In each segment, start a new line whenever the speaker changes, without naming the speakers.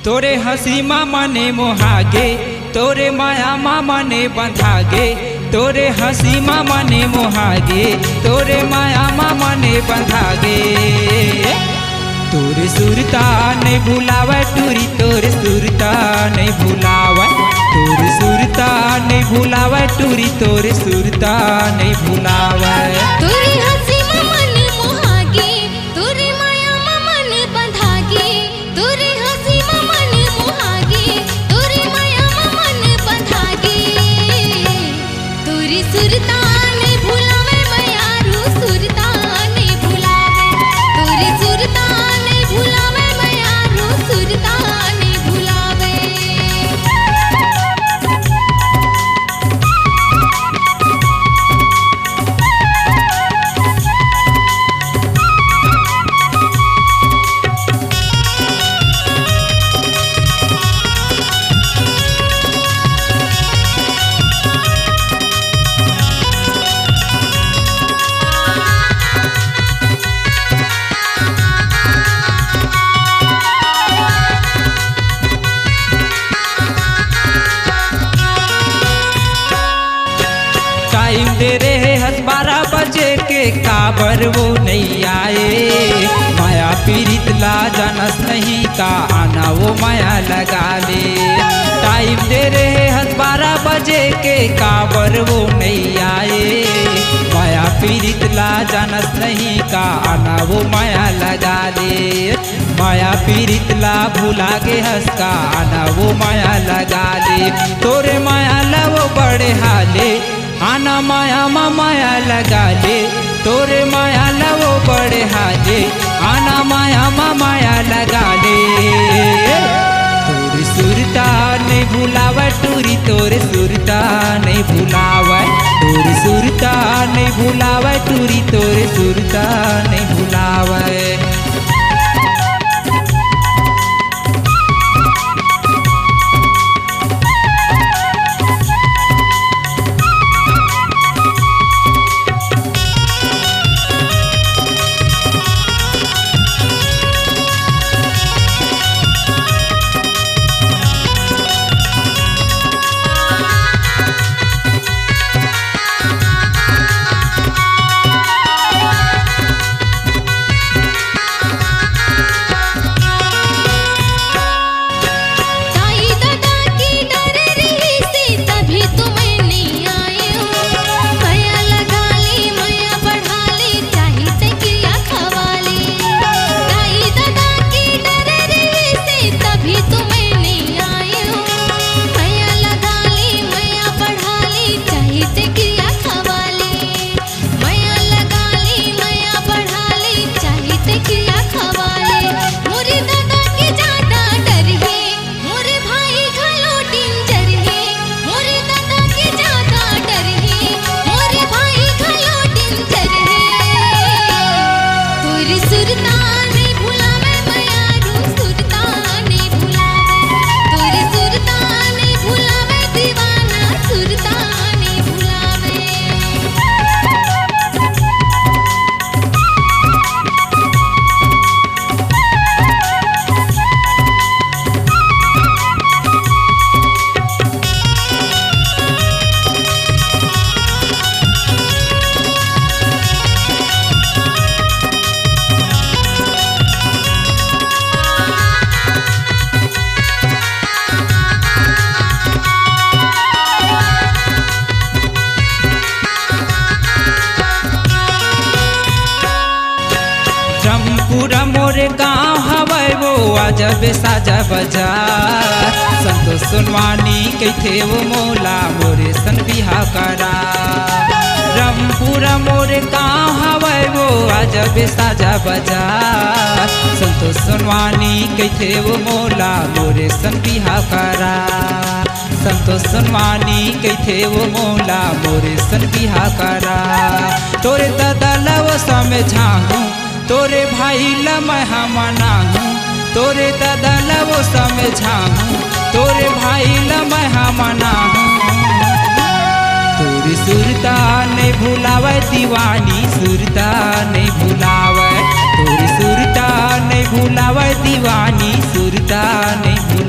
तोरे हंसी मामा ने मोहागे, तोरे माया मामा ने बंधागे। तोरे हंसी मामा ने मोहागे, तोरे माया मामा ने बंधागे। तोरे सुरता नहीं भुलावे टूरी, तोरे सुरता नहीं भुलावे। तोरे सुरता नहीं भुलावे टूरी, तोरे सुरता नहीं भुलावे।
तोरे हंसी मामा ने मोहागे, तोरे माया मामा ने बंधागे। तोरे हंसी मामा ने मोहागे, तोरे माया मामा ने बंधागे। तोरी सुरता नहीं भुलावे मयारू, सुरता नहीं भुलावे। तोरी सुरता नहीं भुलावे मयारू, सुरता नहीं भुलावे।
टाइम दे रहे हस 12 बजे के, काबर वो नहीं आए। माया पीड़ित ला जानस नहीं का, आना वो माया लगा ले। टाइम दे रहे हस 12 बजे के, काबर वो नहीं आए। माया पीड़ित ला जानस नहीं का, आना वो माया लगा ले। माया पीड़ित ला भुला गे हंस का, आना वो माया लगा ले। तोरे माया ला वो बड़े हाले, आना माया माया लगा ले। तोरे माया ला वो बड़े हाले, आना माया माया लगा ले। तोरे सुरता नहीं भुलावे टूरी, तोरे सुरता नहीं भुलावे। तोरे सुरता नहीं भुलावे टूरी, तोरे सुरता नहीं भुलावे। पूरा मोरे गाँव हवै वो अजब साजा बाजार। संतोष सोनवानी कहते वो मोला मोरे सन बिहा करा। रामपुरा मोरे गाँव हवै वो अजब साजा बाजार। संतोष सोनवानी कहते वो मोला मोरे सन बिहा करा। संतोष सोनवानी कहते वो मोला मोरे सन बिहा करा। तोरे दादा लव समझाऊं, तोरे भाई ला मैं मनाऊं। तोरे दादा ला वो समझाऊं, तोरे भाई ला मैं मनाऊं। तोरी सुरता नहीं भुलावे दीवानी, सुरता नहीं भुलावे। तोरी सुरता नहीं भुलावे दीवानी, सुरता नहीं भुलावे।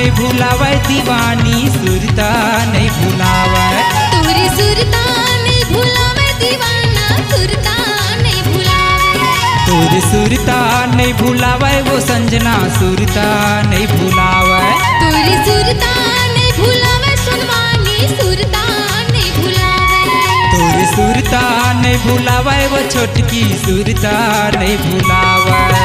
नहीं भुलावे दीवानी सुरता नहीं भुलावे
तोरी सुरता नहीं भुलावे दीवाना सुरता नहीं भुलावे
तोरी सुरता नहीं भुलावे वो संजना सुरता नहीं भुलावे
तोरी सुरता नहीं भुलावे सुनवानी सुरता नहीं भुलावे
तोरी सुरता नहीं भुलावे वो छोटकी सुरता नहीं भुलावे